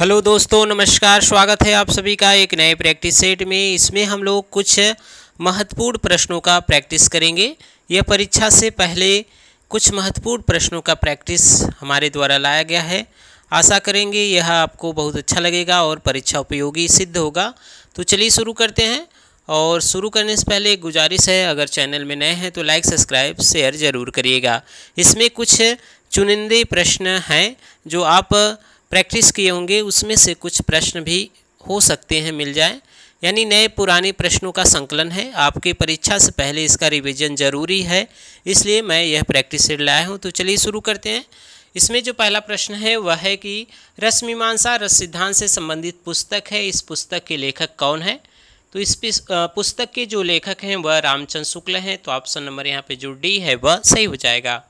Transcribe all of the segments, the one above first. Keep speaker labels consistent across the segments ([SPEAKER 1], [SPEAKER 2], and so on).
[SPEAKER 1] Hello दोस्तों, नमस्कार। स्वागत है आप सभी का एक नए प्रैक्टिस सेट में। इसमें हम लोग कुछ महत्वपूर्ण प्रश्नों का प्रैक्टिस करेंगे। यह परीक्षा से पहले कुछ महत्वपूर्ण प्रश्नों का प्रैक्टिस हमारे द्वारा लाया गया है। आशा करेंगे यह आपको बहुत अच्छा लगेगा और परीक्षा उपयोगी सिद्ध होगा। तो चलिए शुरू करते हैं। और शुरू करने से पहले एक गुजारिश है, अगर चैनल में नए हैं तो लाइक, सब्सक्राइब, शेयर ज़रूर करिएगा। इसमें कुछ चुनिंदे प्रश्न हैं जो आप प्रैक्टिस किए होंगे, उसमें से कुछ प्रश्न भी हो सकते हैं मिल जाए, यानी नए पुराने प्रश्नों का संकलन है। आपके परीक्षा से पहले इसका रिवीजन जरूरी है, इसलिए मैं यह प्रैक्टिस सेट लाया हूँ। तो चलिए शुरू करते हैं। इसमें जो पहला प्रश्न है वह है कि रस मीमांसा रस सिद्धांत से संबंधित पुस्तक है, इस पुस्तक के लेखक कौन है? तो इस पुस्तक के जो लेखक हैं वह रामचंद्र शुक्ल हैं। तो ऑप्शन नंबर यहाँ पे जो डी है वह सही हो जाएगा।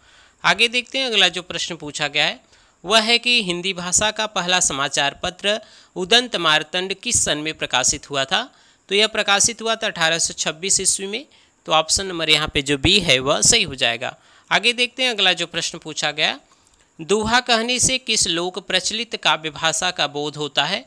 [SPEAKER 1] आगे देखते हैं। अगला जो प्रश्न पूछा गया है वह है कि हिंदी भाषा का पहला समाचार पत्र उदंत मार्तंड किस सन में प्रकाशित हुआ था? तो यह प्रकाशित हुआ था 1826 ईस्वी में। तो ऑप्शन नंबर यहाँ पे जो बी है वह सही हो जाएगा। आगे देखते हैं। अगला जो प्रश्न पूछा गया, दोहा कहने से किस लोक प्रचलित काव्य भाषा का बोध होता है?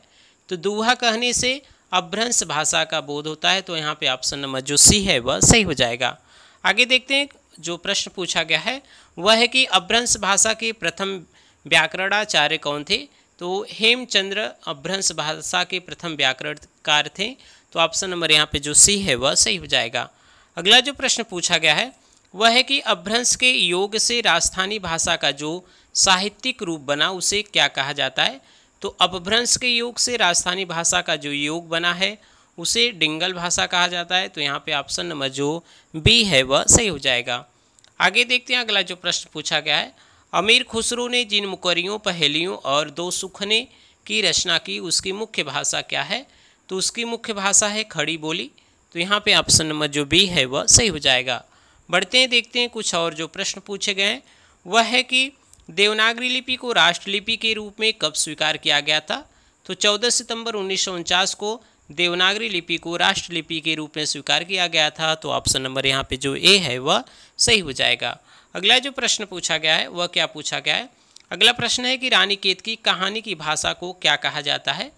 [SPEAKER 1] तो दोहा कहने से अपभ्रंश भाषा का बोध होता है। तो यहाँ पे ऑप्शन नंबर जो सी है वह सही हो जाएगा। आगे देखते हैं। जो प्रश्न पूछा गया है वह है कि अपभ्रंश भाषा के प्रथम व्याकरणाचार्य कौन थे? तो हेमचंद्र अपभ्रंश भाषा के प्रथम व्याकरणकार थे। तो ऑप्शन नंबर यहाँ पे जो सी है वह सही हो जाएगा। अगला जो प्रश्न पूछा गया है वह है कि अपभ्रंश के योग से राजस्थानी भाषा का जो साहित्यिक रूप बना उसे क्या कहा जाता है? तो अपभ्रंश के योग से राजस्थानी भाषा का जो योग बना है उसे डिंगल भाषा कहा जाता है। तो यहाँ पे ऑप्शन नंबर जो बी है वह सही हो जाएगा। आगे देखते हैं। अगला जो प्रश्न पूछा गया है, अमीर खुसरो ने जिन मुकरियों, पहेलियों और दो सुखने की रचना की उसकी मुख्य भाषा क्या है? तो उसकी मुख्य भाषा है खड़ी बोली। तो यहाँ पे ऑप्शन नंबर जो बी है वह सही हो जाएगा। बढ़ते हैं, देखते हैं कुछ और जो प्रश्न पूछे गए हैं वह है कि देवनागरी लिपि को राष्ट्रलिपि के रूप में कब स्वीकार किया गया था? तो 14 सितंबर 1949 को देवनागरी लिपि को राष्ट्रलिपि के रूप में स्वीकार किया गया था। तो ऑप्शन नंबर यहाँ पे जो ए है वह सही हो जाएगा। अगला जो प्रश्न पूछा गया है वह क्या पूछा गया है? अगला प्रश्न है कि रानी केतकी कहानी की भाषा को क्या कहा जाता है?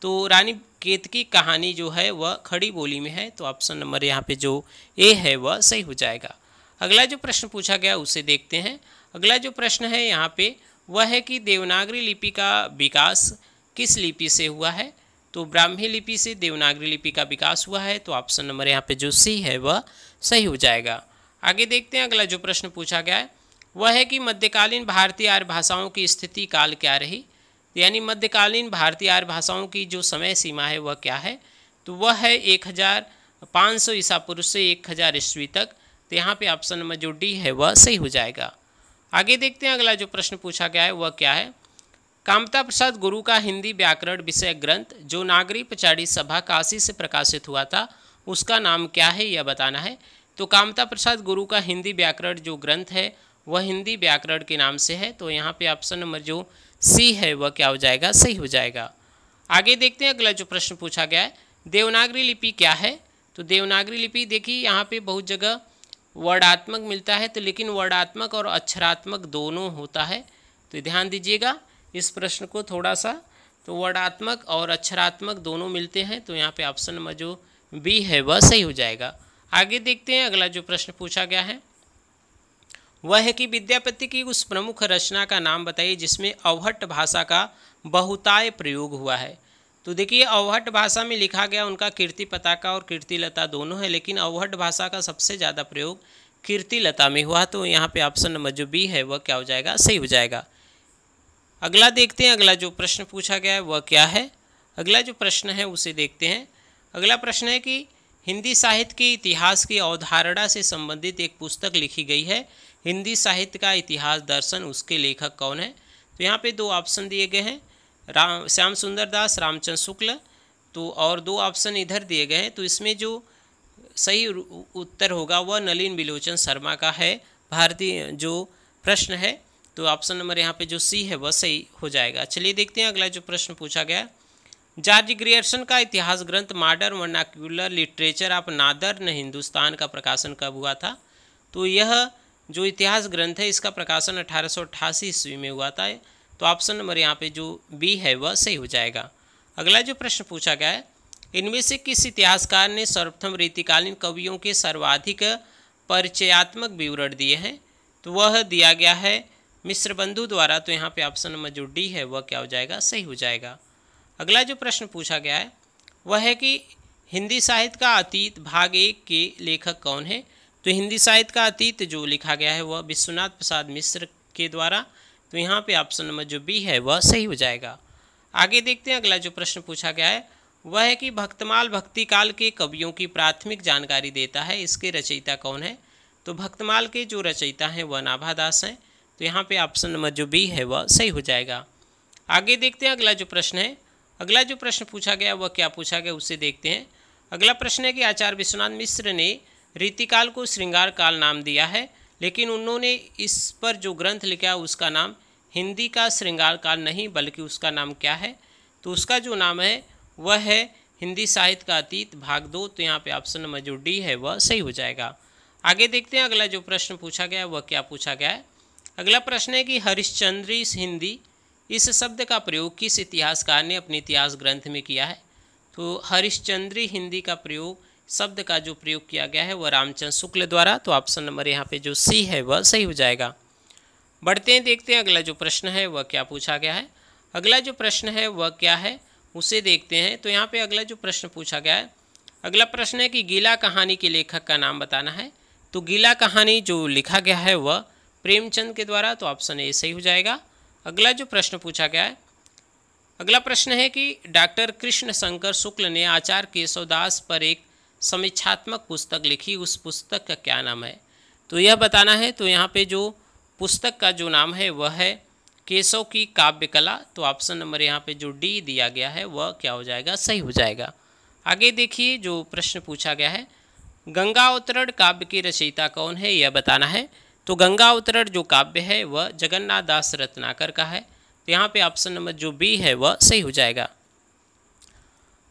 [SPEAKER 1] तो रानी केतकी कहानी जो है वह खड़ी बोली में है। तो ऑप्शन नंबर यहाँ पे जो ए है वह सही हो जाएगा। अगला जो प्रश्न पूछा गया उसे देखते हैं। अगला जो प्रश्न है यहाँ पे वह है कि देवनागरी लिपि का विकास किस लिपि से हुआ है? तो ब्राह्मी लिपि से देवनागरी लिपि का विकास हुआ है। तो ऑप्शन नंबर यहाँ पे जो सी है वह सही हो जाएगा। आगे देखते हैं। अगला जो प्रश्न पूछा गया है वह है कि मध्यकालीन भारतीय आर्य भाषाओं की स्थिति काल क्या रही? यानी मध्यकालीन भारतीय आर्य भाषाओं की जो समय सीमा है वह क्या है? तो वह है 1500 ईसा पूर्व से 1000 ईस्वी तक। तो यहाँ पे ऑप्शन नंबर जो डी है वह सही हो जाएगा। आगे देखते हैं। अगला जो प्रश्न पूछा गया है वह क्या है? कामता प्रसाद गुरु का हिंदी व्याकरण विषय ग्रंथ जो नागरी पचाड़ी सभा काशी से प्रकाशित हुआ था उसका नाम क्या है, यह बताना है। तो कामता प्रसाद गुरु का हिंदी व्याकरण जो ग्रंथ है वह हिंदी व्याकरण के नाम से है। तो यहाँ पे ऑप्शन नंबर जो सी है वह क्या हो जाएगा, सही हो जाएगा। आगे देखते हैं। अगला जो प्रश्न पूछा गया है देवनागरी लिपि क्या है? तो देवनागरी लिपि देखिए यहाँ पे बहुत जगह वर्णात्मक मिलता है, तो लेकिन वर्णात्मक और अक्षरात्मक दोनों होता है। तो ध्यान दीजिएगा इस प्रश्न को थोड़ा सा। तो वर्णात्मक और अक्षरात्मक दोनों मिलते हैं। तो यहाँ पे ऑप्शन नंबर जो बी है वह सही हो जाएगा। आगे देखते हैं। अगला जो प्रश्न पूछा गया है वह है कि विद्यापति की उस प्रमुख रचना का नाम बताइए जिसमें अवहट्ट भाषा का बहुताय प्रयोग हुआ है। तो देखिए अवहट्ट भाषा में लिखा गया उनका कीर्ति पताका और कीर्तिलता दोनों है, लेकिन अवहट्ट भाषा का सबसे ज़्यादा प्रयोग कीर्तिलता में हुआ। तो यहाँ पे ऑप्शन नंबर जो बी है वह क्या हो जाएगा, सही हो जाएगा। अगला देखते हैं। अगला जो प्रश्न पूछा गया है वह क्या है? अगला जो प्रश्न है उसे देखते हैं। अगला प्रश्न है कि हिंदी साहित्य के इतिहास की अवधारणा से संबंधित एक पुस्तक लिखी गई है, हिंदी साहित्य का इतिहास दर्शन, उसके लेखक कौन है? तो यहाँ पे दो ऑप्शन दिए गए हैं, श्याम सुंदर दास, रामचंद्र शुक्ल। तो और दो ऑप्शन इधर दिए गए हैं। तो इसमें जो सही उत्तर होगा वह नलिन बिलोचन शर्मा का है, भारतीय जो प्रश्न है। तो ऑप्शन नंबर यहाँ पे जो सी है वह सही हो जाएगा। चलिए देखते हैं। अगला जो प्रश्न पूछा गया, जॉर्ज ग्रियर्सन का इतिहास ग्रंथ modern vernacular literature of northern Hindustan का प्रकाशन कब हुआ था? तो यह जो इतिहास ग्रंथ है इसका प्रकाशन 1888 ईस्वी में हुआ था। तो ऑप्शन नंबर यहाँ पे जो बी है वह सही हो जाएगा। अगला जो प्रश्न पूछा गया है, इनमें से किस इतिहासकार ने सर्वप्रथम रीतिकालीन कवियों के सर्वाधिक परिचयात्मक विवरण दिए हैं? तो वह दिया गया है मिश्रबंधु द्वारा। तो यहाँ पे ऑप्शन नंबर जो डी है वह क्या हो जाएगा, सही हो जाएगा। अगला जो प्रश्न पूछा गया है वह है कि हिंदी साहित्य का अतीत भाग 1 के लेखक कौन है? तो हिंदी साहित्य का अतीत जो लिखा गया है वह विश्वनाथ प्रसाद मिश्र के द्वारा। तो यहाँ पे ऑप्शन नंबर जो बी है वह सही हो जाएगा। आगे देखते हैं अगला जो प्रश्न पूछा गया है वह है कि भक्तमाल भक्ति काल के कवियों की प्राथमिक जानकारी देता है, इसके रचयिता कौन है? तो भक्तमाल के जो रचयिता हैं वह नाभादास हैं। तो यहाँ पे ऑप्शन नंबर जो बी है वह सही हो जाएगा। आगे देखते हैं अगला जो प्रश्न है। अगला जो प्रश्न पूछा गया वह क्या पूछा गया उसे देखते हैं। अगला प्रश्न है कि आचार्य विश्वनाथ मिश्र ने रीतिकाल को श्रृंगार काल नाम दिया है, लेकिन उन्होंने इस पर जो ग्रंथ लिखा उसका नाम हिंदी का श्रृंगार काल नहीं बल्कि उसका नाम क्या है? तो उसका जो नाम है वह है हिंदी साहित्य का अतीत भाग 2। तो यहाँ पे ऑप्शन नंबर जो डी है वह सही हो जाएगा। आगे देखते हैं अगला जो प्रश्न पूछा गया वह क्या पूछा गया है। अगला प्रश्न है कि हरिश्चंद्री हिंदी इस शब्द का प्रयोग किस इतिहासकार ने अपने इतिहास ग्रंथ में किया है? तो हरिश्चंद्री हिंदी का प्रयोग शब्द का जो प्रयोग किया गया है वह रामचंद्र शुक्ल द्वारा। तो ऑप्शन नंबर यहाँ पे जो सी है वह सही हो जाएगा। बढ़ते हैं, देखते हैं अगला जो प्रश्न है वह क्या पूछा गया है। अगला जो प्रश्न है वह क्या है उसे देखते हैं। तो यहाँ पे अगला जो प्रश्न पूछा गया है, अगला प्रश्न है कि गीला कहानी के लेखक का नाम बताना है। तो गीला कहानी जो लिखा गया है वह प्रेमचंद के द्वारा। तो ऑप्शन ए सही हो जाएगा। अगला जो प्रश्न पूछा गया है, अगला प्रश्न है कि डॉक्टर कृष्ण शंकर शुक्ल ने आचार्य केशवदास पर एक समीक्षात्मक पुस्तक लिखी, उस पुस्तक का क्या नाम है? तो यह बताना है। तो यहाँ पे जो पुस्तक का जो नाम है वह है केशव की काव्य कला। तो ऑप्शन नंबर यहाँ पे जो डी दिया गया है वह क्या हो जाएगा, सही हो जाएगा। आगे देखिए जो प्रश्न पूछा गया है, गंगा अवतरण काव्य की रचयिता कौन है यह बताना है। तो गंगा अवतरण जो काव्य है वह जगन्नाथ दास रत्नाकर का है। तो यहाँ पे ऑप्शन नंबर जो बी है वह सही हो जाएगा।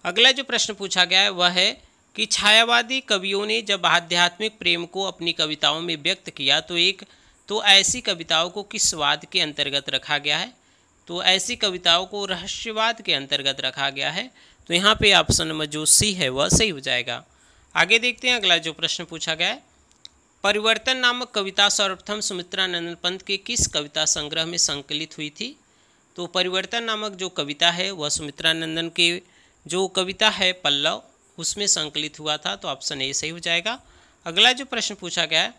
[SPEAKER 1] अगला जो प्रश्न पूछा गया है वह है कि छायावादी कवियों ने जब आध्यात्मिक प्रेम को अपनी कविताओं में व्यक्त किया तो ऐसी कविताओं को किस वाद के अंतर्गत रखा गया है? तो ऐसी कविताओं को रहस्यवाद के अंतर्गत रखा गया है। तो यहाँ पे ऑप्शन नंबर जो सी है वह सही हो जाएगा। आगे देखते हैं अगला जो प्रश्न पूछा गया है, परिवर्तन नामक कविता सर्वप्रथम सुमित्रानंद पंत के किस कविता संग्रह में संकलित हुई थी? तो परिवर्तन नामक जो कविता है वह सुमित्रानंदन के जो कविता है पल्लव उसमें संकलित हुआ था। तो ऑप्शन ए सही हो जाएगा। अगला जो प्रश्न पूछा गया है,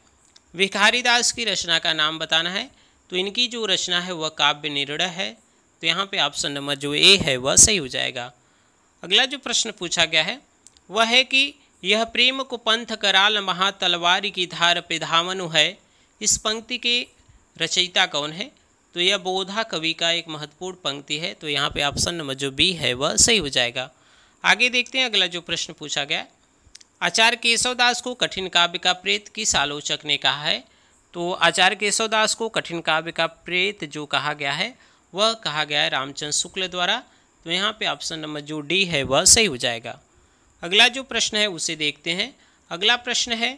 [SPEAKER 1] भिखारी दास की रचना का नाम बताना है। तो इनकी जो रचना है वह काव्य निर्णय है। तो यहाँ पे ऑप्शन नंबर जो ए है वह सही हो जाएगा। अगला जो प्रश्न पूछा गया है वह है कि यह प्रेम को पंथ कराल महा तलवारी की धार पे धावनु है, इस पंक्ति के रचयिता कौन है? तो यह बोधा कवि का एक महत्वपूर्ण पंक्ति है। तो यहाँ पे ऑप्शन नंबर जो बी है वह सही हो जाएगा। आगे देखते हैं अगला जो प्रश्न पूछा गया, आचार्य केशवदास को कठिन काव्य का प्रेत किस आलोचक ने कहा है? तो आचार्य केशवदास को कठिन काव्य का प्रेत जो कहा गया है वह कहा गया है रामचंद्र शुक्ल द्वारा। तो यहाँ पे ऑप्शन नंबर जो डी है वह सही हो जाएगा। अगला जो प्रश्न है उसे देखते हैं। अगला प्रश्न है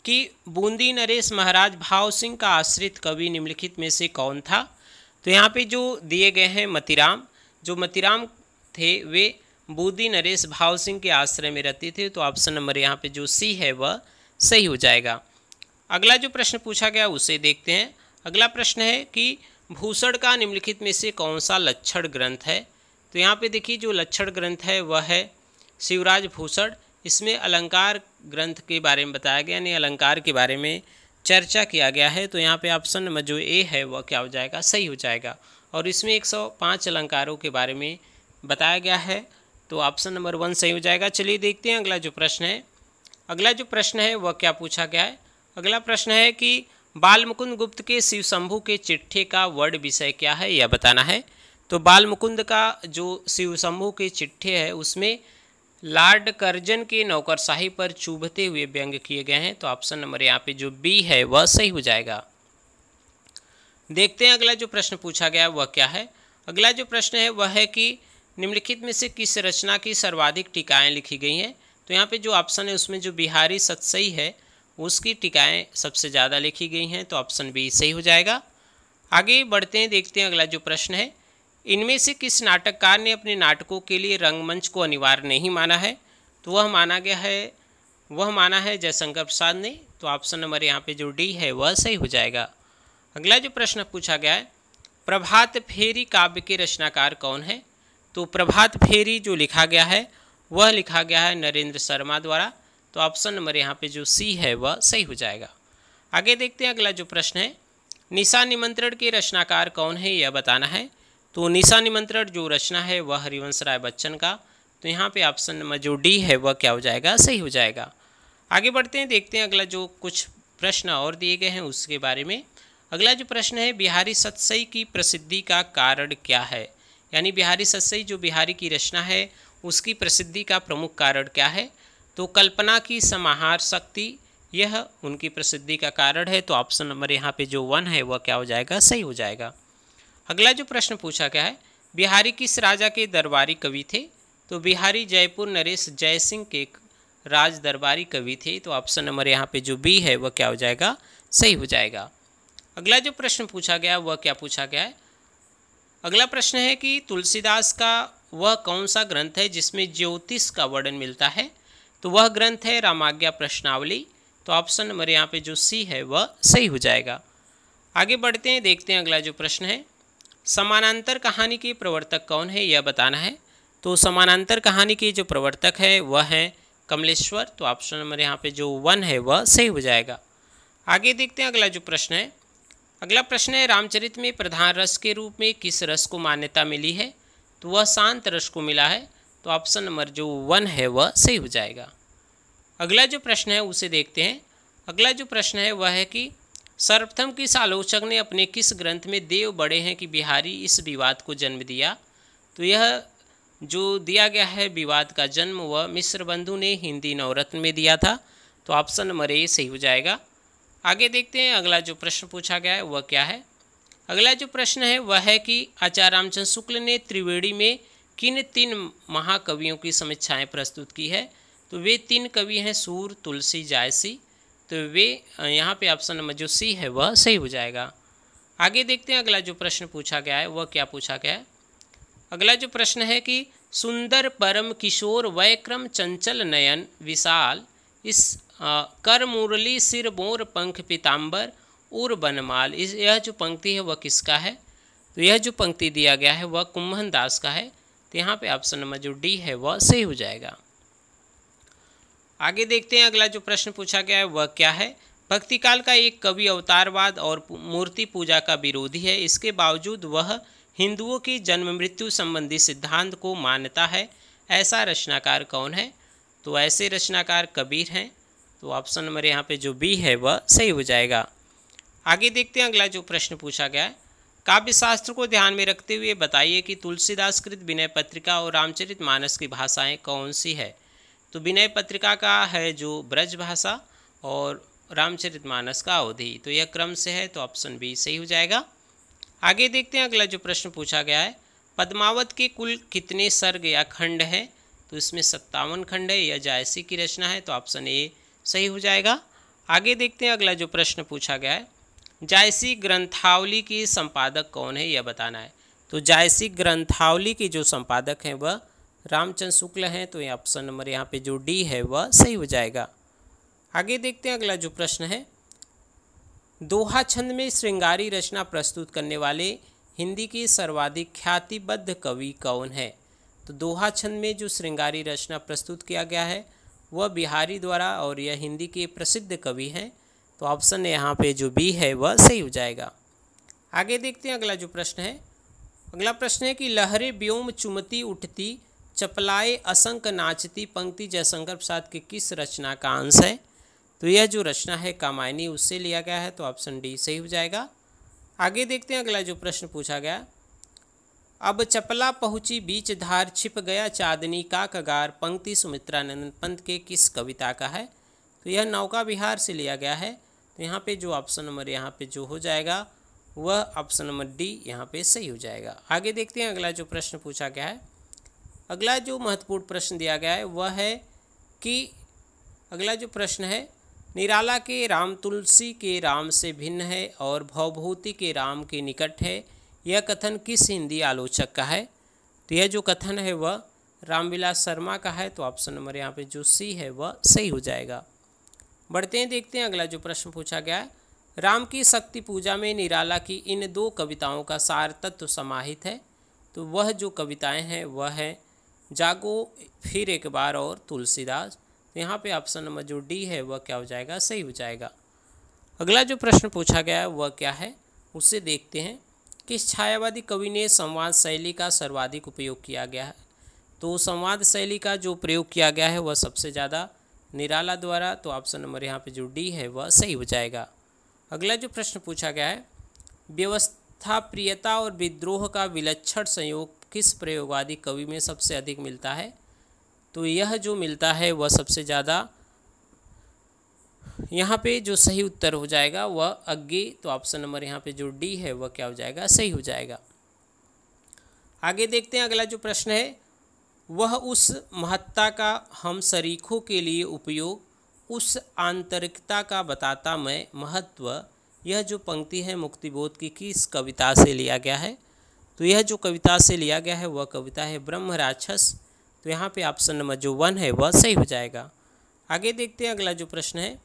[SPEAKER 1] कि बूंदी नरेश महाराज भाव सिंह का आश्रित कवि निम्नलिखित में से कौन था? तो यहाँ पे जो दिए गए हैं मतीराम, जो मतीराम थे वे बूंदी नरेश भाव सिंह के आश्रय में रहते थे। तो ऑप्शन नंबर यहाँ पे जो सी है वह सही हो जाएगा। अगला जो प्रश्न पूछा गया उसे देखते हैं। अगला प्रश्न है कि भूषण का निम्नलिखित में से कौन सा लक्षण ग्रंथ है? तो यहाँ पे देखिए जो लक्षण ग्रंथ है वह है शिवराज भूषण। इसमें अलंकार ग्रंथ के बारे में बताया गया, यानी अलंकार के बारे में चर्चा किया गया है। तो यहाँ पे ऑप्शन नंबर जो ए है वह क्या हो जाएगा, सही हो जाएगा। और इसमें 105 अलंकारों के बारे में बताया गया है। तो ऑप्शन नंबर 1 सही हो जाएगा। चलिए देखते हैं अगला जो प्रश्न है। अगला जो प्रश्न है वह क्या पूछा गया है। अगला प्रश्न है कि बालमुकुंद गुप्त के शिव शंभू के चिट्ठे का वर्ड विषय क्या है यह बताना है। तो बालमुकुंद का जो शिव शंभू के चिट्ठे है उसमें लॉर्ड कर्जन के नौकरशाही पर चुभते हुए व्यंग किए गए हैं। तो ऑप्शन नंबर यहाँ पे जो बी है वह सही हो जाएगा। देखते हैं अगला जो प्रश्न पूछा गया वह क्या है। अगला जो प्रश्न है वह है कि निम्नलिखित में से किस रचना की सर्वाधिक टीकाएँ लिखी गई हैं। तो यहाँ पे जो ऑप्शन है उसमें जो बिहारी सतसई है उसकी टीकाएँ सबसे ज़्यादा लिखी गई हैं। तो ऑप्शन बी सही हो जाएगा। आगे बढ़ते हैं, देखते हैं अगला जो प्रश्न है, इनमें से किस नाटककार ने अपने नाटकों के लिए रंगमंच को अनिवार्य नहीं माना है? तो वह माना है जयशंकर प्रसाद ने। तो ऑप्शन नंबर यहाँ पे जो डी है वह सही हो जाएगा। अगला जो प्रश्न पूछा गया है, प्रभात फेरी काव्य के रचनाकार कौन है? तो प्रभात फेरी जो लिखा गया है वह लिखा गया है नरेंद्र शर्मा द्वारा। तो ऑप्शन नंबर यहाँ पे जो सी है वह सही हो जाएगा। आगे देखते हैं अगला जो प्रश्न है, निशा निमंत्रण के रचनाकार कौन है यह बताना है। तो निशा निमंत्रण जो रचना है वह हरिवंश राय बच्चन का। तो यहाँ पे ऑप्शन नंबर जो डी है वह क्या हो जाएगा, सही हो जाएगा। आगे बढ़ते हैं, देखते हैं अगला जो कुछ प्रश्न और दिए गए हैं उसके बारे में। अगला जो प्रश्न है, बिहारी सतसई की प्रसिद्धि का कारण क्या है? यानी बिहारी सतसई जो बिहारी की रचना है उसकी प्रसिद्धि का प्रमुख कारण क्या है? तो कल्पना की समाहार शक्ति, यह उनकी प्रसिद्धि का कारण है। तो ऑप्शन नंबर यहाँ पे जो 1 है वह क्या हो जाएगा, सही हो जाएगा। अगला जो प्रश्न पूछा गया है, बिहारी किस राजा के दरबारी कवि थे? तो बिहारी जयपुर नरेश जयसिंह के राज दरबारी कवि थे। तो ऑप्शन नंबर यहाँ पे जो बी है वह क्या हो जाएगा, सही हो जाएगा। अगला जो प्रश्न पूछा गया वह क्या पूछा गया है, अगला प्रश्न है कि तुलसीदास का वह कौन सा ग्रंथ है जिसमें ज्योतिष का वर्णन मिलता है? तो वह ग्रंथ है रामाज्ञा प्रश्नावली। तो ऑप्शन नंबर यहाँ पे जो सी है वह सही हो जाएगा। आगे बढ़ते हैं, देखते हैं अगला जो प्रश्न है, समानांतर कहानी के प्रवर्तक कौन है यह बताना है। तो समानांतर कहानी के जो प्रवर्तक है वह है कमलेश्वर। तो ऑप्शन नंबर यहाँ पे जो 1 है वह सही हो जाएगा। आगे देखते हैं अगला जो प्रश्न है, अगला प्रश्न है, रामचरित में प्रधान रस के रूप में किस रस को मान्यता मिली है? तो वह शांत रस को मिला है। तो ऑप्शन नंबर जो 1 है वह सही हो जाएगा। अगला जो प्रश्न है उसे देखते हैं। अगला जो प्रश्न है वह है कि सर्वप्रथम किस आलोचक ने अपने किस ग्रंथ में देव बड़े हैं कि बिहारी इस विवाद को जन्म दिया? तो यह जो दिया गया है विवाद का जन्म वह मिश्र बंधु ने हिंदी नवरत्न में दिया था। तो ऑप्शन नंबर ए सही हो जाएगा। आगे देखते हैं अगला जो प्रश्न पूछा गया है वह क्या है। अगला जो प्रश्न है वह है कि आचार्य रामचंद्र शुक्ल ने त्रिवेणी में किन 3 महाकवियों की समीक्षाएं प्रस्तुत की है? तो वे 3 कवि हैं सूर, तुलसी, जायसी। तो वे यहाँ पे ऑप्शन नंबर जो सी है वह सही हो जाएगा। आगे देखते हैं अगला जो प्रश्न पूछा गया है वह क्या पूछा गया है। अगला जो प्रश्न है कि सुंदर परम किशोर वयक्रम चंचल नयन विशाल इस कर मुरली सिर मोर पंख पीताम्बर उर बनमाल, इस यह जो पंक्ति है वह किसका है? तो यह जो पंक्ति दिया गया है वह कुम्भन दास का है। तो यहाँ पे ऑप्शन नंबर जो डी है वह सही हो जाएगा। आगे देखते हैं अगला जो प्रश्न पूछा गया है वह क्या है। भक्तिकाल का एक कवि अवतारवाद और मूर्ति पूजा का विरोधी है, इसके बावजूद वह हिंदुओं की जन्म मृत्यु संबंधी सिद्धांत को मानता है, ऐसा रचनाकार कौन है? तो ऐसे रचनाकार कबीर हैं। तो ऑप्शन नंबर यहाँ पे जो बी है वह सही हो जाएगा। आगे देखते हैं अगला जो प्रश्न पूछा गया है, काव्य शास्त्र को ध्यान में रखते हुए बताइए कि तुलसीदास कृत विनय पत्रिका और रामचरितमानस की भाषाएं कौन सी है? तो विनय पत्रिका का है जो ब्रज भाषा और रामचरितमानस का अवधी। तो यह क्रम से है। तो ऑप्शन बी सही हो जाएगा। आगे देखते हैं अगला जो प्रश्न पूछा गया है, पद्मावत के कुल कितने सर्ग या खंड हैं? तो इसमें 57 खंड है, यह जायसी की रचना है। तो ऑप्शन ए सही हो जाएगा। आगे देखते हैं अगला जो प्रश्न पूछा गया है, जायसी ग्रंथावली की संपादक कौन है यह बताना है। तो जायसी ग्रंथावली की जो संपादक हैं वह रामचंद्र शुक्ल हैं। तो ये ऑप्शन नंबर यहाँ पे जो डी है वह सही हो जाएगा। आगे देखते हैं अगला जो प्रश्न है, दोहा छंद में श्रृंगारी रचना प्रस्तुत करने वाले हिंदी के सर्वाधिक ख्यातिबद्ध कवि कौन है? तो दोहा छंद में जो श्रृंगारी रचना प्रस्तुत किया गया है वह बिहारी द्वारा और यह हिंदी के प्रसिद्ध कवि हैं। तो ऑप्शन यहाँ पे जो बी है वह सही हो जाएगा। आगे देखते हैं अगला जो प्रश्न है। अगला प्रश्न है कि लहरे व्योम चुमती उठती चपलाए असंक नाचती पंक्ति जयशंकर प्रसाद के किस रचना का अंश है? तो यह जो रचना है कामायनी उससे लिया गया है। तो ऑप्शन डी सही हो जाएगा। आगे देखते हैं अगला जो प्रश्न पूछा गया, अब चपला पहुँची बीच धार छिप गया चांदनी का कगार पंक्ति सुमित्रानंद पंत के किस कविता का है? तो यह नौका विहार से लिया गया है। तो यहाँ पे जो ऑप्शन नंबर यहाँ पे जो हो जाएगा वह ऑप्शन नंबर डी यहाँ पे सही हो जाएगा। आगे देखते हैं अगला जो प्रश्न पूछा गया है। अगला जो महत्वपूर्ण प्रश्न दिया गया है वह है कि अगला जो प्रश्न है, निराला के राम तुलसी के राम से भिन्न है और भवभूति के राम के निकट है, यह कथन किस हिंदी आलोचक का है? तो यह जो कथन है वह रामविलास शर्मा का है। तो ऑप्शन नंबर यहाँ पे जो सी है वह सही हो जाएगा। बढ़ते हैं, देखते हैं अगला जो प्रश्न पूछा गया है। राम की शक्ति पूजा में निराला की इन दो कविताओं का सार तत्व समाहित है। तो वह जो कविताएं हैं वह है जागो फिर एक बार और तुलसीदास। तो यहाँ पे ऑप्शन नंबर जो डी है वह क्या हो जाएगा? सही हो जाएगा। अगला जो प्रश्न पूछा गया है वह क्या है, उसे देखते हैं। किस छायावादी कवि ने संवाद शैली का सर्वाधिक उपयोग किया गया है? तो संवाद शैली का जो प्रयोग किया गया है वह सबसे ज़्यादा निराला द्वारा। तो ऑप्शन नंबर यहाँ पे जो डी है वह सही हो जाएगा। अगला जो प्रश्न पूछा गया है, व्यवस्था प्रियता और विद्रोह का विलक्षण संयोग किस प्रयोगवादी कवि में सबसे अधिक मिलता है? तो यह जो मिलता है वह सबसे ज़्यादा, यहाँ पे जो सही उत्तर हो जाएगा वह अज्ञे। तो ऑप्शन नंबर यहाँ पे जो डी है वह क्या हो जाएगा? सही हो जाएगा। आगे देखते हैं, अगला जो प्रश्न है, वह उस महत्ता का हम शरीकों के लिए उपयोग, उस आंतरिकता का बताता मैं महत्व। यह जो पंक्ति है मुक्तिबोध की किस कविता से लिया गया है? तो यह जो कविता से लिया गया है वह कविता है ब्रह्म राक्षस। तो यहाँ पे ऑप्शन नंबर जो 1 है वह सही हो जाएगा। आगे देखते हैं, अगला जो प्रश्न है,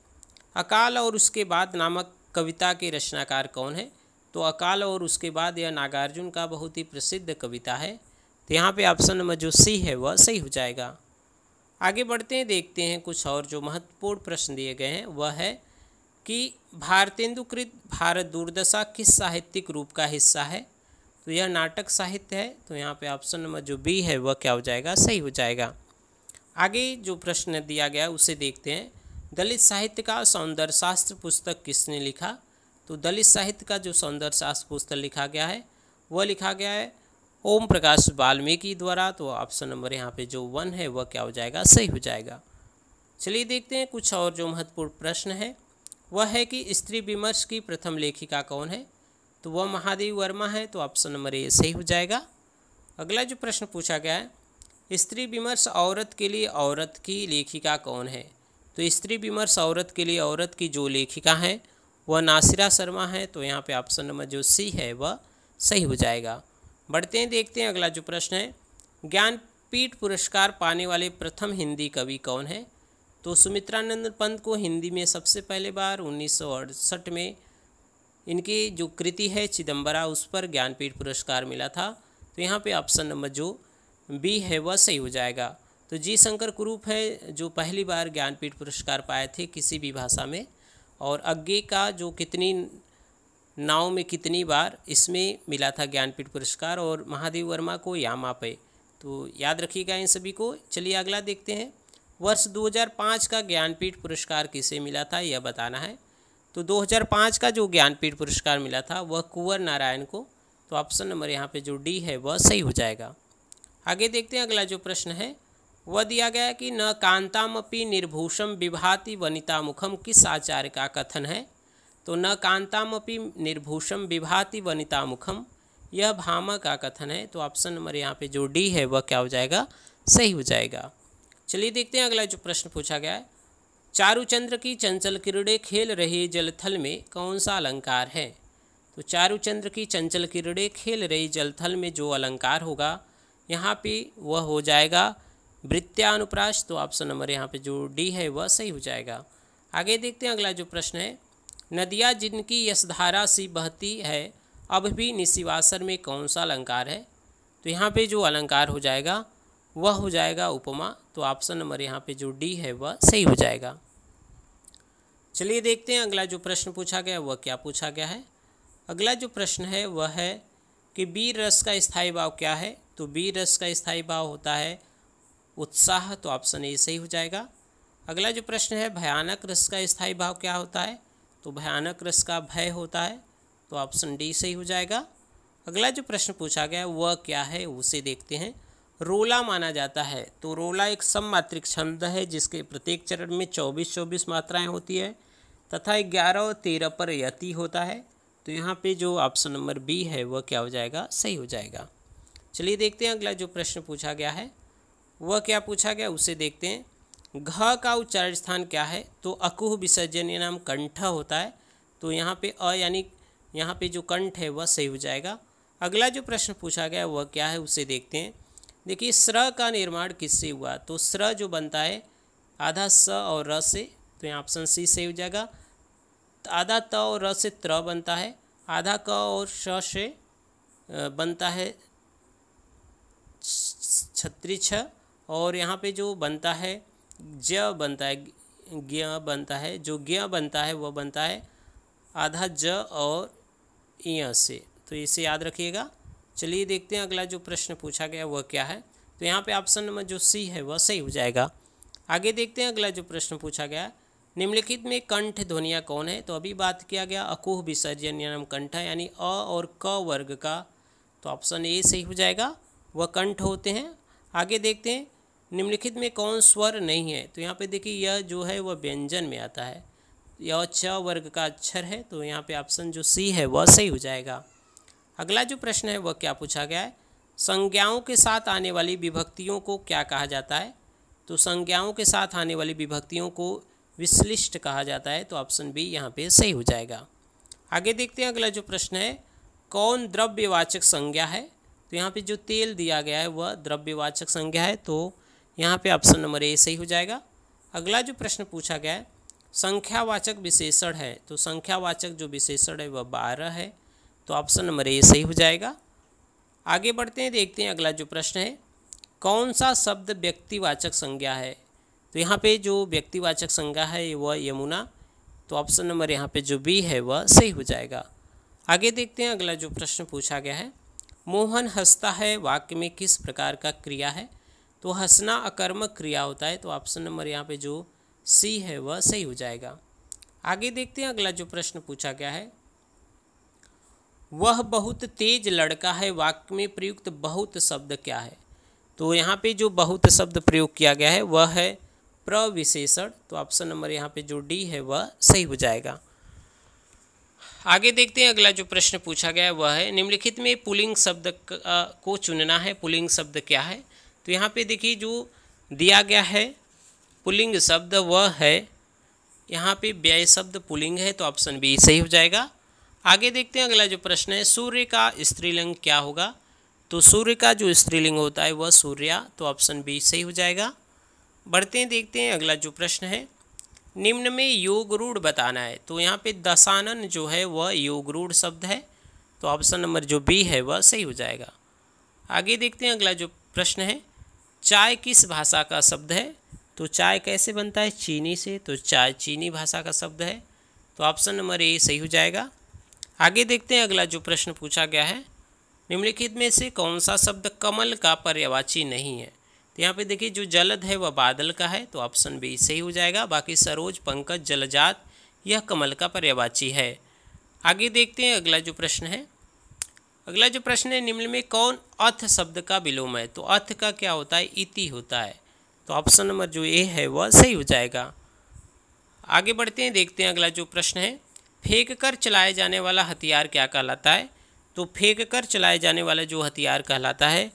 [SPEAKER 1] अकाल और उसके बाद नामक कविता के रचनाकार कौन है? तो अकाल और उसके बाद यह नागार्जुन का बहुत ही प्रसिद्ध कविता है। तो यहाँ पे ऑप्शन नंबर जो सी है वह सही हो जाएगा। आगे बढ़ते हैं, देखते हैं कुछ और जो महत्वपूर्ण प्रश्न दिए गए हैं। वह है कि भारतेंदुकृत भारत दुर्दशा किस साहित्यिक रूप का हिस्सा है? तो यह नाटक साहित्य है। तो यहाँ पे ऑप्शन नंबर जो बी है वह क्या हो जाएगा? सही हो जाएगा। आगे जो प्रश्न दिया गया उसे देखते हैं। दलित साहित्य का सौंदर्य शास्त्र पुस्तक किसने लिखा? तो दलित साहित्य का जो सौंदर्य शास्त्र पुस्तक लिखा गया है वह लिखा गया है ओम प्रकाश वाल्मीकि द्वारा। तो ऑप्शन नंबर यहाँ पे जो 1 है वह क्या हो जाएगा? सही हो जाएगा। चलिए देखते हैं कुछ और जो महत्वपूर्ण प्रश्न है। वह है कि स्त्री विमर्श की प्रथम लेखिका कौन है? तो वह महादेवी वर्मा है। तो ऑप्शन नंबर ए सही हो जाएगा। अगला जो प्रश्न पूछा गया है, स्त्री विमर्श औरत के लिए औरत की लेखिका कौन है? तो स्त्री विमर्श औरत के लिए औरत की जो लेखिका है वह नासिरा शर्मा है। तो यहाँ पे ऑप्शन नंबर जो सी है वह सही हो जाएगा। बढ़ते हैं, देखते हैं अगला जो प्रश्न है, ज्ञानपीठ पुरस्कार पाने वाले प्रथम हिंदी कवि कौन है? तो सुमित्रानंद पंत को हिंदी में सबसे पहले बार 1968 में इनकी जो कृति है चिदम्बरा उस पर ज्ञानपीठ पुरस्कार मिला था। तो यहाँ पे ऑप्शन नंबर जो बी है वह सही हो जाएगा। तो जी शंकर कुरूप है जो पहली बार ज्ञानपीठ पुरस्कार पाए थे किसी भी भाषा में। और अज्ञे का जो कितनी नाव में कितनी बार इसमें मिला था ज्ञानपीठ पुरस्कार, और महादेव वर्मा को यामा पे। तो याद रखिएगा इन सभी को। चलिए अगला देखते हैं, वर्ष 2005 का ज्ञानपीठ पुरस्कार किसे मिला था यह बताना है। तो 2005 का जो ज्ञानपीठ पुरस्कार मिला था वह कुंवर नारायण को। तो ऑप्शन नंबर यहाँ पे जो डी है वह सही हो जाएगा। आगे देखते हैं, अगला जो प्रश्न है वह दिया गया है कि न कांतामपि निर्भूषम विभाति वनिता मुखम किस आचार्य का कथन है? तो न कांतामपि निर्भूषम विभाति वनिता मुखम यह भामा का कथन है। तो ऑप्शन नंबर यहाँ पे जो डी है वह क्या हो जाएगा? सही हो जाएगा। चलिए देखते हैं अगला जो प्रश्न पूछा गया है, चारुचंद्र की चंचल किरणें खेल रही जलथल में कौन सा अलंकार है? तो चारुचंद्र की चंचल किरणें खेल रही जलथल में जो अलंकार होगा यहाँ पे वह हो जाएगा वृत्यानुप्रास। तो ऑप्शन नंबर यहाँ पे जो डी है वह सही हो जाएगा। आगे देखते हैं, अगला जो प्रश्न है, नदियाँ जिनकी यशधारा सी बहती है अब भी निशिवासर में कौन सा अलंकार है? तो यहाँ पे जो अलंकार हो जाएगा वह हो जाएगा उपमा। तो ऑप्शन नंबर यहाँ पे जो डी है वह सही हो जाएगा। चलिए देखते हैं अगला जो प्रश्न पूछा गया वह क्या पूछा गया है। अगला जो प्रश्न है वह है कि वीर रस का स्थायी भाव क्या है? तो वीर रस का स्थायी भाव होता है उत्साह। तो ऑप्शन ए सही हो जाएगा। अगला जो प्रश्न है, भयानक रस का स्थायी भाव क्या होता है? तो भयानक रस का भय होता है। तो ऑप्शन डी सही हो जाएगा। अगला जो प्रश्न पूछा गया वह क्या है उसे देखते हैं। रोला माना जाता है। तो रोला एक सममात्रिक छंद है जिसके प्रत्येक चरण में 24-24 मात्राएं होती है तथा 11 और 13 पर यति होता है। तो यहाँ पे जो ऑप्शन नंबर बी है वह क्या हो जाएगा? सही हो जाएगा। चलिए देखते हैं अगला जो प्रश्न पूछा गया है वह क्या पूछा गया उसे देखते हैं। घ का उच्चारण स्थान क्या है? तो अकुह विसर्जनीय नाम कंठ होता है, तो यहाँ पे अ यानी यहाँ पे जो कंठ है वह सही हो जाएगा। अगला जो प्रश्न पूछा गया वह क्या है उसे देखते हैं। देखिए स्र का निर्माण किससे हुआ? तो स्र जो बनता है आधा स और र से, तो यहाँ ऑप्शन सी सही हो जाएगा। आधा त और र से त्र बनता है, आधा क और श से बनता है छत्री छ, और यहाँ पे जो बनता है ज बनता है ज्ञ बनता है, जो ज्ञ बनता है वह बनता है आधा ज और य से, तो इसे याद रखिएगा। चलिए देखते हैं अगला जो प्रश्न पूछा गया वह क्या है। तो यहाँ पे ऑप्शन नंबर जो सी है वह सही हो जाएगा। आगे देखते हैं अगला जो प्रश्न पूछा गया, निम्नलिखित में कंठ ध्वनियाँ कौन है? तो अभी बात किया गया अकुह विसर्जनीय नाम कंठ है, यानी अ और क वर्ग का, तो ऑप्शन ए सही हो जाएगा, वह कंठ होते हैं। आगे देखते हैं निम्नलिखित में कौन स्वर नहीं है? तो यहाँ पे देखिए यह जो है वह व्यंजन में आता है, यह च वर्ग का अक्षर है, तो यहाँ पे ऑप्शन जो सी है वह सही हो जाएगा। अगला जो प्रश्न है वह क्या पूछा गया है, संज्ञाओं के साथ आने वाली विभक्तियों को क्या कहा जाता है? तो संज्ञाओं के साथ आने वाली विभक्तियों को विश्लिष्ट कहा जाता है, तो ऑप्शन बी यहाँ पे सही हो जाएगा। आगे देखते हैं अगला जो प्रश्न है, कौन द्रव्यवाचक संज्ञा है? तो यहाँ पे जो तेल दिया गया है वह द्रव्यवाचक संज्ञा है, तो यहाँ पे ऑप्शन नंबर ए सही हो जाएगा। अगला जो प्रश्न पूछा गया है, संख्यावाचक विशेषण है, तो संख्यावाचक जो विशेषण है वह 12 है, तो ऑप्शन नंबर ए सही हो जाएगा। आगे बढ़ते हैं, देखते हैं अगला जो प्रश्न है, कौन सा शब्द व्यक्तिवाचक संज्ञा है? तो यहाँ पे जो व्यक्तिवाचक संज्ञा है वह यमुना, तो ऑप्शन नंबर यहाँ पे जो बी है वह सही हो जाएगा। आगे देखते हैं अगला जो प्रश्न पूछा गया है, मोहन हंसता है वाक्य में किस प्रकार का क्रिया है? तो हंसना अकर्मक क्रिया होता है, तो ऑप्शन नंबर यहाँ पे जो सी है वह सही हो जाएगा। आगे देखते हैं अगला जो प्रश्न पूछा गया है, वह बहुत तेज लड़का है वाक्य में प्रयुक्त बहुत शब्द क्या है? तो यहाँ पे जो बहुत शब्द प्रयोग किया गया है वह है प्रविशेषण, तो ऑप्शन नंबर यहाँ पे जो डी है वह सही हो जाएगा। आगे देखते हैं अगला जो प्रश्न पूछा गया है वह है, निम्नलिखित में पुल्लिंग शब्द को चुनना है, पुल्लिंग शब्द क्या है? तो यहाँ पे देखिए जो दिया गया है पुल्लिंग शब्द वह है, यहाँ पे व्यय शब्द पुल्लिंग है, तो ऑप्शन बी सही हो जाएगा। आगे देखते हैं अगला जो प्रश्न है, सूर्य का स्त्रीलिंग क्या होगा? तो सूर्य का जो स्त्रीलिंग होता है वह सूर्या, तो ऑप्शन बी सही हो जाएगा। बढ़ते हैं, देखते हैं अगला जो प्रश्न है, निम्न में योग रूढ़ बताना है, तो यहाँ पे दशानन जो है वह योग रूढ़ शब्द है, तो ऑप्शन नंबर जो बी है वह सही हो जाएगा। आगे देखते हैं अगला जो प्रश्न है, चाय किस भाषा का शब्द है? तो चाय कैसे बनता है? चीनी से, तो चाय चीनी भाषा का शब्द है, तो ऑप्शन नंबर ए सही हो जाएगा। आगे देखते हैं अगला जो प्रश्न पूछा गया है, निम्नलिखित में से कौन सा शब्द कमल का पर्यायवाची नहीं है? तो यहाँ पे देखिए जो जलद है वह बादल का है, तो ऑप्शन बी सही हो जाएगा। बाकी सरोज, पंकज, जलजात यह कमल का पर्यायवाची है। आगे देखते हैं अगला जो प्रश्न है, अगला जो प्रश्न है, निम्न में कौन अथ शब्द का विलोम है? तो अथ का क्या होता है? इति होता है, तो ऑप्शन नंबर जो ए है वह सही हो जाएगा। आगे बढ़ते हैं, देखते हैं अगला जो प्रश्न है, फेंक कर चलाए जाने वाला हथियार क्या कहलाता है? तो फेंक कर चलाए जाने वाला जो हथियार कहलाता है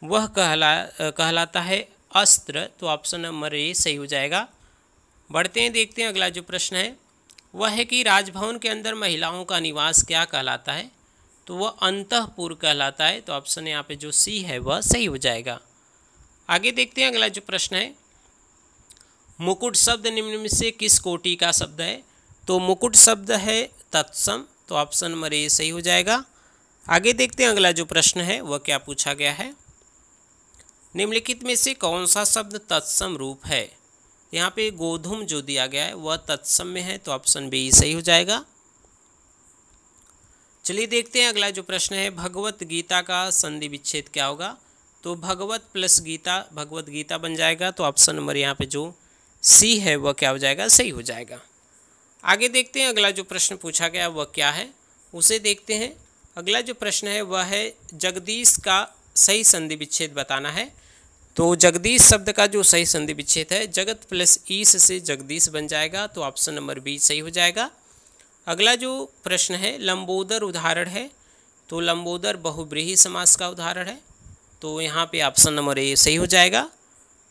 [SPEAKER 1] वह कहलाता है अस्त्र, तो ऑप्शन नंबर ए सही हो जाएगा। बढ़ते हैं, देखते हैं अगला जो प्रश्न है, वह है कि राजभवन के अंदर महिलाओं का निवास क्या कहलाता है? तो वह अंतःपुर कहलाता है, तो ऑप्शन यहाँ पे जो सी है वह सही हो जाएगा। आगे देखते हैं अगला जो प्रश्न है, मुकुट शब्द निम्न में से किस कोटि का शब्द है? तो मुकुट शब्द है तत्सम, तो ऑप्शन नंबर ए सही हो जाएगा। आगे देखते हैं अगला जो प्रश्न है वह क्या पूछा गया है, निम्नलिखित में से कौन सा शब्द तत्सम रूप है? यहाँ पे गोधूम जो दिया गया है वह तत्सम में है, तो ऑप्शन बी सही हो जाएगा। चलिए देखते हैं अगला जो प्रश्न है, भगवत गीता का संधि विच्छेद क्या होगा? तो भगवत प्लस गीता भगवत गीता बन जाएगा, तो ऑप्शन नंबर यहाँ पे जो सी है वह क्या हो जाएगा? सही हो जाएगा। आगे देखते हैं अगला जो प्रश्न पूछा गया वह क्या है, उसे देखते हैं। अगला जो प्रश्न है वह है जगदीश का सही संधि विच्छेद बताना है। तो जगदीश शब्द का जो सही संधि विच्छेद है जगत प्लस ईश से जगदीश बन जाएगा, तो ऑप्शन नंबर बी सही हो जाएगा। अगला जो प्रश्न है, लंबोदर उदाहरण है, तो लंबोदर बहुब्रीहि समास का उदाहरण है, तो यहाँ पे ऑप्शन नंबर ए सही हो जाएगा।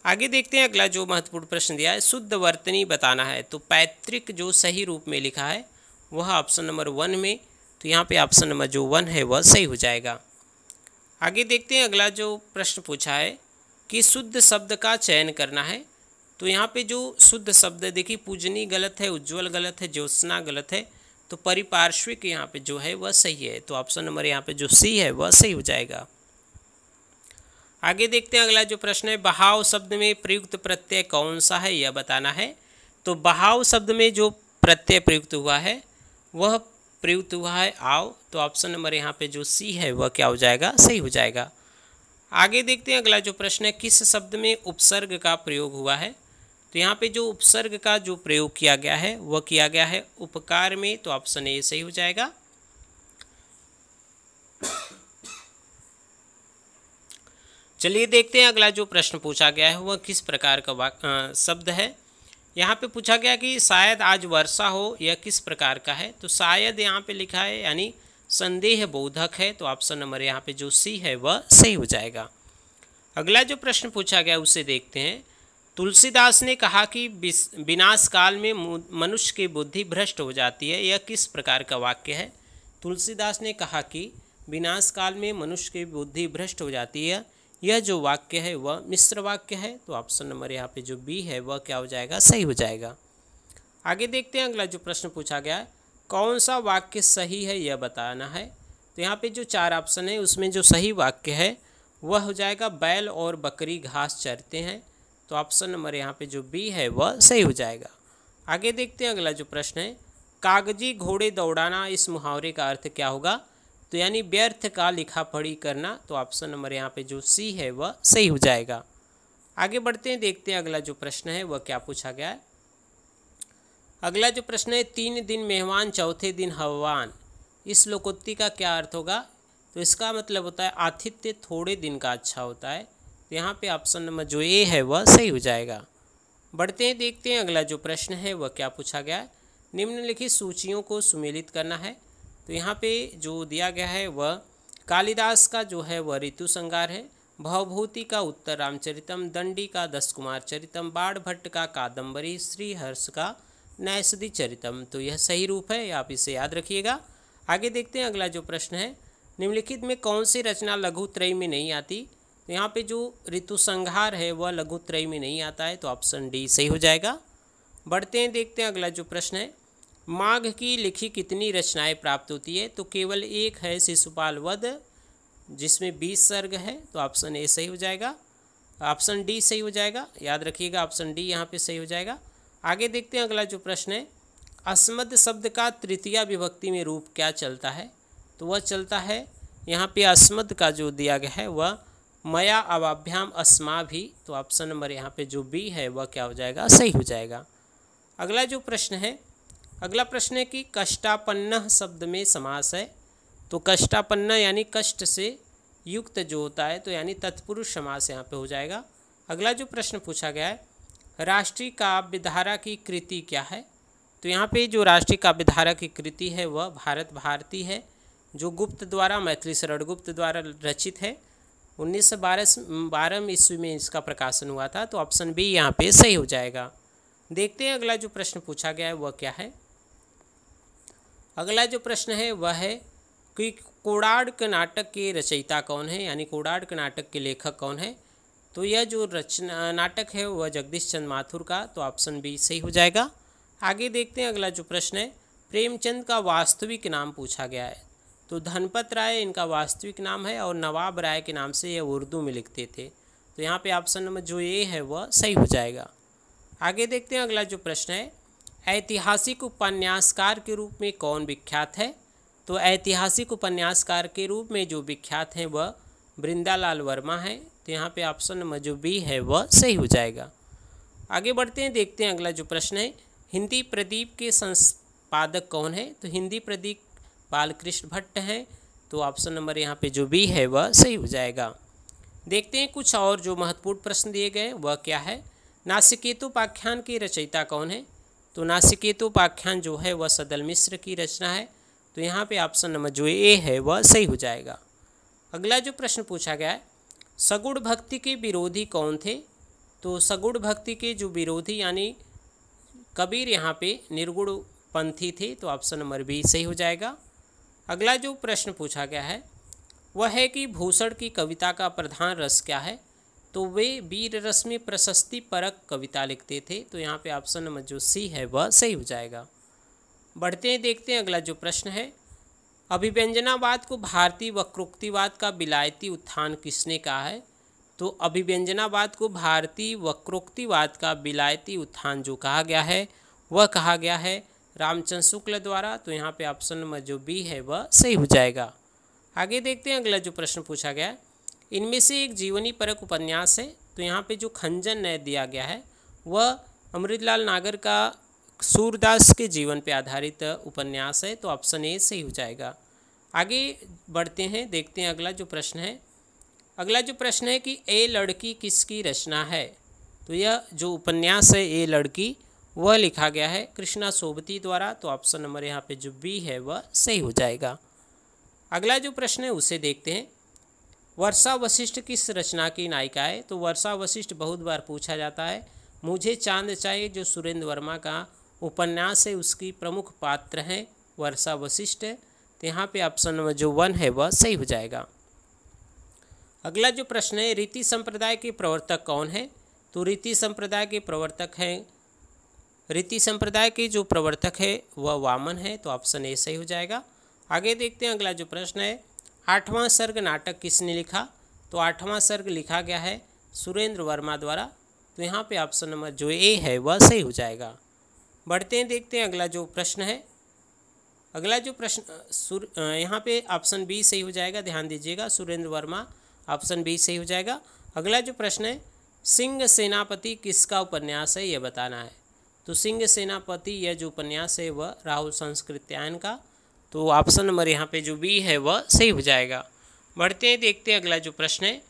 [SPEAKER 1] आगे देखते हैं अगला जो महत्वपूर्ण प्रश्न दिया है, शुद्ध वर्तनी बताना है। तो पैतृक जो सही रूप में लिखा है वह ऑप्शन नंबर 1 में, तो यहाँ पे ऑप्शन नंबर जो 1 है वह सही हो जाएगा। आगे देखते हैं अगला जो प्रश्न पूछा है कि शुद्ध शब्द का चयन करना है। तो यहाँ पे जो शुद्ध शब्द देखिए, पूजनी गलत है, उज्ज्वल गलत है, ज्योत्सना गलत है, तो परिपार्श्विक यहाँ पे जो है वह सही है। तो ऑप्शन नंबर यहाँ पे जो सी है वह सही हो जाएगा। आगे देखते हैं अगला जो प्रश्न है, बहाव शब्द में प्रयुक्त प्रत्यय कौन सा है यह बताना है। तो बहाव शब्द में जो प्रत्यय प्रयुक्त हुआ है वह प्रयुक्त हुआ है आव, तो ऑप्शन नंबर यहाँ पे जो सी है वह क्या हो जाएगा, सही हो जाएगा। आगे देखते हैं अगला जो प्रश्न है, किस शब्द में उपसर्ग का प्रयोग हुआ है। तो यहाँ पे जो उपसर्ग का जो प्रयोग किया गया है वह किया गया है उपकार में, तो ऑप्शन ए सही हो जाएगा। चलिए देखते हैं अगला जो प्रश्न पूछा गया है वह किस प्रकार का शब्द है। यहाँ पे पूछा गया कि शायद आज वर्षा हो, यह किस प्रकार का है। तो शायद यहाँ पे लिखा है यानी संदेह बोधक है, तो ऑप्शन नंबर यहाँ पे जो सी है वह सही हो जाएगा। अगला जो प्रश्न पूछा गया उसे देखते हैं। तुलसीदास ने कहा कि विनाश काल में मनुष्य की बुद्धि भ्रष्ट हो जाती है, यह किस प्रकार का वाक्य है। तुलसीदास ने कहा कि विनाश काल में मनुष्य की बुद्धि भ्रष्ट हो जाती है, यह जो वाक्य है वह मिश्र वाक्य है, तो ऑप्शन नंबर यहाँ पे जो बी है वह क्या हो जाएगा, सही हो जाएगा। आगे देखते हैं अगला जो प्रश्न पूछा गया है, कौन सा वाक्य सही है यह बताना है। तो यहाँ पे जो 4 ऑप्शन है उसमें जो सही वाक्य है वह हो जाएगा बैल और बकरी घास चरते हैं, तो ऑप्शन नंबर यहाँ पे जो बी है वह सही हो जाएगा। आगे देखते हैं अगला जो प्रश्न है, कागजी घोड़े दौड़ाना, इस मुहावरे का अर्थ क्या होगा। तो यानी व्यर्थ का लिखा पढ़ी करना, तो ऑप्शन नंबर यहाँ पे जो सी है वह सही हो जाएगा। आगे बढ़ते हैं, देखते हैं अगला जो प्रश्न है वह क्या पूछा गया है। अगला जो प्रश्न है, 3 दिन मेहमान चौथे दिन हवान, इस लोकोक्ति का क्या अर्थ होगा। तो इसका मतलब होता है आतिथ्य थोड़े दिन का अच्छा होता है, तो यहाँ पे ऑप्शन नंबर जो ए है वह सही हो जाएगा। बढ़ते हैं, देखते हैं अगला जो प्रश्न है वह क्या पूछा गया है। निम्नलिखित सूचियों को सुमेलित करना है। तो यहाँ पे जो दिया गया है वह कालिदास का जो है वह ऋतु संहार है, भवभूति का उत्तर रामचरितम, दंडी का 10 कुमार चरितम, बाण भट्ट का कादम्बरी, श्रीहर्ष का नैषधि चरितम। तो यह सही रूप है, आप इसे याद रखिएगा। आगे देखते हैं अगला जो प्रश्न है, निम्नलिखित में कौन सी रचना लघुत्रयी में नहीं आती। तो यहाँ पे जो ऋतु संहार है वह लघुत्रयी में नहीं आता है, तो ऑप्शन डी सही हो जाएगा। बढ़ते हैं, देखते हैं अगला जो प्रश्न है, माघ की लिखी कितनी रचनाएं प्राप्त होती है। तो केवल एक है शिशुपाल वध, जिसमें 20 सर्ग है, तो ऑप्शन ए सही हो जाएगा। ऑप्शन डी सही हो जाएगा, याद रखिएगा ऑप्शन डी यहाँ पे सही हो जाएगा। आगे देखते हैं अगला जो प्रश्न है, अस्मद शब्द का तृतीया विभक्ति में रूप क्या चलता है। तो वह चलता है यहाँ पे अस्मद का जो दिया गया है वह मया अवाभ्याम अस्मा भी, तो ऑप्शन नंबर यहाँ पे जो बी है वह क्या हो जाएगा, सही हो जाएगा। अगला जो प्रश्न है, अगला प्रश्न है कि कष्टापन्न शब्द में समास है। तो कष्टापन्न यानी कष्ट से युक्त जो होता है, तो यानी तत्पुरुष समास यहाँ पे हो जाएगा। अगला जो प्रश्न पूछा गया है, राष्ट्रीय काव्यधारा की कृति क्या है। तो यहाँ पे जो राष्ट्रीय काव्यधारा की कृति है वह भारत भारती है, जो गुप्त द्वारा, मैथिली शरण गुप्त द्वारा रचित है। 1912 ईस्वी में इसका प्रकाशन हुआ था, तो ऑप्शन बी यहाँ पे सही हो जाएगा। देखते हैं अगला जो प्रश्न पूछा गया है वह क्या है। अगला जो प्रश्न है वह है कि कोणार्क नाटक के रचयिता कौन है, यानी कोणार्क नाटक के लेखक कौन है। तो यह जो नाटक है वह जगदीश चंद्र माथुर का, तो ऑप्शन बी सही हो जाएगा। आगे देखते हैं अगला जो प्रश्न है, प्रेमचंद का वास्तविक नाम पूछा गया है। तो धनपत राय इनका वास्तविक नाम है और नवाब राय के नाम से यह उर्दू में लिखते थे, तो यहाँ पे ऑप्शन नंबर जो ए है वह सही हो जाएगा। आगे देखते हैं अगला जो प्रश्न है, ऐतिहासिक उपन्यासकार के रूप में कौन विख्यात है। तो ऐतिहासिक उपन्यासकार के रूप में जो विख्यात हैं वह वृंदालाल वर्मा है, तो यहाँ पे ऑप्शन नंबर जो बी है वह सही हो जाएगा। आगे बढ़ते हैं, देखते हैं अगला जो प्रश्न है, हिंदी प्रदीप के संपादक कौन है। तो हिंदी प्रदीप बालकृष्ण भट्ट हैं, तो ऑप्शन नंबर यहाँ पे जो बी है वह सही हो जाएगा। देखते हैं कुछ और जो महत्वपूर्ण प्रश्न दिए गए वह क्या है। नासिकेतोपाख्यान की रचयिता कौन है। तो नासिकेतोपाख्यान जो है वह सदल मिश्र की रचना है, तो यहाँ पे ऑप्शन नंबर जो ए है वह सही हो जाएगा। अगला जो प्रश्न पूछा गया है, सगुण भक्ति के विरोधी कौन थे। तो सगुण भक्ति के जो विरोधी यानी कबीर यहाँ पे निर्गुण पंथी थे, तो ऑप्शन नंबर बी सही हो जाएगा। अगला जो प्रश्न पूछा गया है वह है कि भूषण की कविता का प्रधान रस क्या है, तो वे वीर रस में प्रशस्ति परक कविता लिखते थे, तो यहाँ पे ऑप्शन नंबर जो सी है वह सही हो जाएगा। बढ़ते हैं, देखते हैं अगला जो प्रश्न है। अभिव्यंजनावाद को भारतीय वक्रोक्तिवाद का विलायती उत्थान किसने कहा है, तो अभिव्यंजनावाद को भारतीय वक्रोक्तिवाद का विलायती उत्थान जो कहा गया है वह कहा गया है रामचंद्र शुक्ल द्वारा, तो यहाँ पे ऑप्शन नंबर जो बी है वह सही हो जाएगा। आगे देखते हैं अगला जो प्रश्न पूछा गया है, इनमें से एक जीवनी परक उपन्यास है, तो यहाँ पे जो खंजन न्याय दिया गया है वह अमृतलाल नागर का सूरदास के जीवन पे आधारित उपन्यास है, तो ऑप्शन ए सही हो जाएगा। आगे बढ़ते हैं, देखते हैं अगला जो प्रश्न है। अगला जो प्रश्न है कि ए लड़की किसकी रचना है, तो यह जो उपन्यास है ए लड़की वह लिखा गया है कृष्णा सोबती द्वारा, तो ऑप्शन नंबर यहाँ पे जो बी है वह सही हो जाएगा। अगला जो प्रश्न है उसे देखते हैं। वर्षा वशिष्ठ किस रचना की नायिका है, तो वर्षा वशिष्ठ बहुत बार पूछा जाता है। मुझे चांद चाहिए जो सुरेंद्र वर्मा का उपन्यास है उसकी प्रमुख पात्र हैं वर्षा वशिष्ठ, तो यहाँ पे ऑप्शन नंबर जो 1 है वह सही हो जाएगा। अगला जो प्रश्न है, रीति संप्रदाय के प्रवर्तक कौन है, तो रीति संप्रदाय के प्रवर्तक हैं, रीति संप्रदाय के जो प्रवर्तक है वह वामन है, तो ऑप्शन ए सही हो जाएगा। आगे देखते हैं अगला जो प्रश्न है, 8वां सर्ग नाटक किसने लिखा, तो 8वां सर्ग लिखा गया है सुरेंद्र वर्मा द्वारा, तो यहाँ पे ऑप्शन नंबर जो ए है वह सही हो जाएगा। बढ़ते हैं, देखते हैं अगला जो प्रश्न है। अगला जो प्रश्न यहाँ पे ऑप्शन बी सही हो जाएगा, ध्यान दीजिएगा, सुरेंद्र वर्मा ऑप्शन बी सही हो जाएगा। अगला जो प्रश्न है, सिंह सेनापति किसका उपन्यास है यह बताना है, तो सिंह सेनापति यह जो उपन्यास है वह राहुल संस्कृत्यायन का, तो ऑप्शन नंबर यहाँ पे जो बी है वह सही हो जाएगा। बढ़ते हैं, देखते हैं अगला जो प्रश्न है।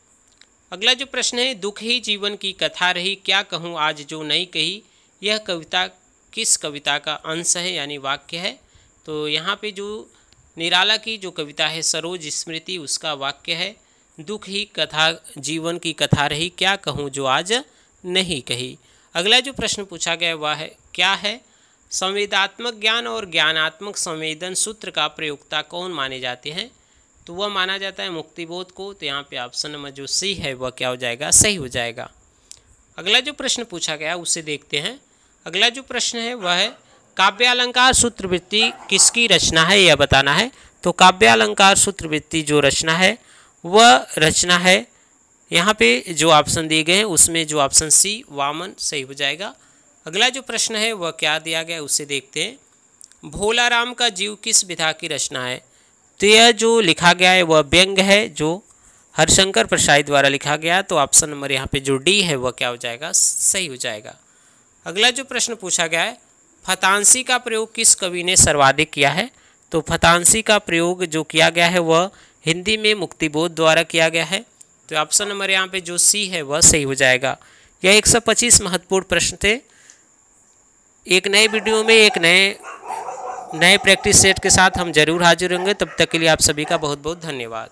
[SPEAKER 1] अगला जो प्रश्न है, दुख ही जीवन की कथा रही क्या कहूँ आज जो नहीं कही, यह कविता किस कविता का अंश है यानी वाक्य है, तो यहाँ पे जो निराला की जो कविता है सरोज स्मृति उसका वाक्य है, दुख ही कथा जीवन की कथा रही क्या कहूँ जो आज नहीं कही। अगला जो प्रश्न पूछा गया वह है क्या है, संवेदात्मक ज्ञान और ज्ञानात्मक संवेदन सूत्र का प्रयोक्ता कौन माने जाते हैं, तो वह माना जाता है मुक्तिबोध को, तो यहाँ पे ऑप्शन नंबर जो सी है वह क्या हो जाएगा, सही हो जाएगा। अगला जो प्रश्न पूछा गया उसे देखते हैं। अगला जो प्रश्न है वह है काव्यालंकार सूत्रवृत्ति किसकी रचना है यह बताना है, तो काव्यालंकार सूत्रवृत्ति जो रचना है वह रचना है यहाँ पे जो ऑप्शन दिए गए हैं उसमें जो ऑप्शन सी वामन सही हो जाएगा। अगला जो प्रश्न है वह क्या दिया गया उसे देखते हैं। भोलाराम का जीव किस विधा की रचना है, तो यह जो लिखा गया है वह व्यंग है जो हरिशंकर प्रसाद द्वारा लिखा गया, तो ऑप्शन नंबर यहाँ पे जो डी है वह क्या हो जाएगा, सही हो जाएगा। अगला जो प्रश्न पूछा गया है, फतांसी का प्रयोग किस कवि ने सर्वाधिक किया है, तो फतांसी का प्रयोग जो किया गया है वह हिंदी में मुक्तिबोध द्वारा किया गया है, तो ऑप्शन नंबर यहाँ पे जो सी है वह सही हो जाएगा। यह 125 महत्वपूर्ण प्रश्न थे। एक नए वीडियो में एक नए प्रैक्टिस सेट के साथ हम जरूर हाजिर होंगे, तब तक के लिए आप सभी का बहुत बहुत धन्यवाद।